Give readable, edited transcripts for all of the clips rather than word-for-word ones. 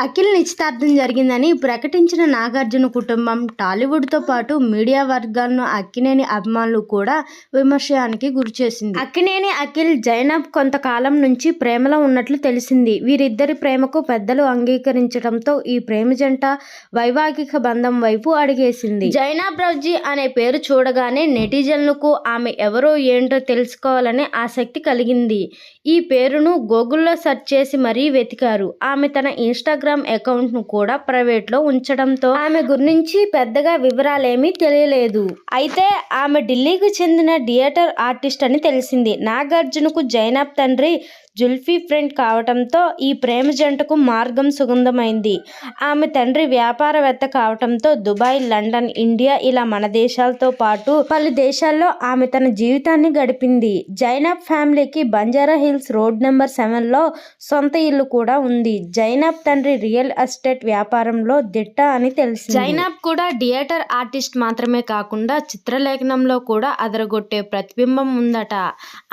అఖిల్ నిశ్చితార్థం జరిగిందని ప్రకటించిన నాగార్జున కుటుంబం, టాలీవుడ్తో పాటు మీడియా వర్గాలను అక్కినేని అభిమానులు కూడా విమర్శనానికి గురిచేసింది. అక్కినేని అఖిల్, జైనబ్ కొంతకాలం నుంచి ప్రేమలో ఉన్నట్లు తెలిసింది. వీరిద్దరి ప్రేమకు పెద్దలు అంగీకరించడంతో ఈ ప్రేమ జంట వైవాహిక బంధం వైపు అడుగేసింది. జైనబ్ రౌజీ అనే పేరు చూడగానే నెటిజన్లకు ఆమె ఎవరో ఏంటో తెలుసుకోవాలనే ఆసక్తి కలిగింది. ఈ పేరును గూగుల్లో సెర్చ్ చేసి మరీ వెతికారు. ఆమె తన ఇన్స్టాగ్రామ్ అకౌంట్ ను కూడా ప్రైవేట్ లో ఉంచడంతో ఆమె గురించి పెద్దగా వివరాలేమీ తెలియలేదు. అయితే ఆమె ఢిల్లీకి చెందిన థియేటర్ ఆర్టిస్ట్ అని తెలిసింది. నాగార్జునకు జైనబ్ తండ్రి జుల్ఫీ ఫ్రెండ్ కావటంతో ఈ ప్రేమ జంటకు మార్గం సుగంధమైంది. ఆమె తండ్రి వ్యాపారవేత్త కావటంతో దుబాయ్, లండన్, ఇండియా ఇలా మన దేశాలతో పాటు పలు దేశాల్లో ఆమె తన జీవితాన్ని గడిపింది. జైనబ్ ఫ్యామిలీకి బంజారా హిల్స్ రోడ్ నెంబర్ 7లో సొంత ఇల్లు కూడా ఉంది. జైనబ్ తండ్రి రియల్ ఎస్టేట్ వ్యాపారంలో దిట్ట అని తెలిసింది. జైనబ్ కూడా థియేటర్ ఆర్టిస్ట్ మాత్రమే కాకుండా చిత్రలేఖనంలో కూడా అదరగొట్టే ప్రతిబింబం ఉందట.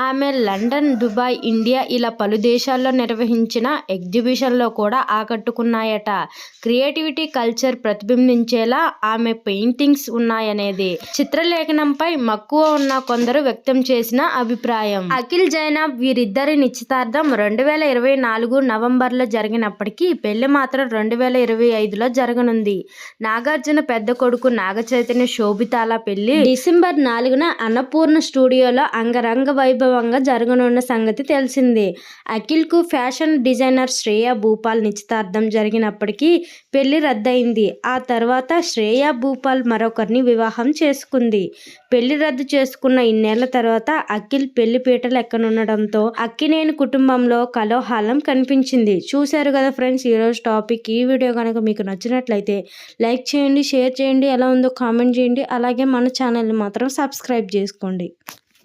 ఆమె లండన్, దుబాయ్, ఇండియా ఇలా పలు దేశాల్లో నిర్వహించిన ఎగ్జిబిషన్లో కూడా ఆకట్టుకున్నాయట. క్రియేటివిటీ, కల్చర్ ప్రతిబింబించేలా ఆమె పెయింటింగ్స్ ఉన్నాయనేది చిత్రలేఖనంపై మక్కువ ఉన్న కొందరు వ్యక్తం చేసిన అభిప్రాయం. అఖిల్, జైనబ్ వీరిద్దరి నిశ్చితార్థం 2024 నవంబర్లో జరిగినప్పటికీ పెళ్లి మాత్రం 2025లో జరగనుంది. నాగార్జున పెద్ద కొడుకు నాగచైతన్య, శోభితాల పెళ్లి డిసెంబర్ 4న అన్నపూర్ణ స్టూడియోలో అంగరంగ వైభవంగా జరగనున్న సంగతి తెలిసిందే. అఖిల్కు ఫ్యాషన్ డిజైనర్ శ్రేయా భూపాల్ నిశ్చితార్థం జరిగినప్పటికీ పెళ్లి రద్దయింది. ఆ తర్వాత శ్రేయా భూపాల్ మరొకరిని వివాహం చేసుకుంది. పెళ్లి రద్దు చేసుకున్న ఇన్నేళ్ల తర్వాత అఖిల్ పెళ్లి పీటలు ఎక్కనుండడంతో అక్కినేని కుటుంబంలో కలహాలం కనిపించింది. చూశారు కదా ఫ్రెండ్స్ ఈరోజు టాపిక్. ఈ వీడియో కనుక మీకు నచ్చినట్లయితే లైక్ చేయండి, షేర్ చేయండి, ఎలా ఉందో కామెంట్ చేయండి. అలాగే మన ఛానల్ని మాత్రం సబ్స్క్రైబ్ చేసుకోండి.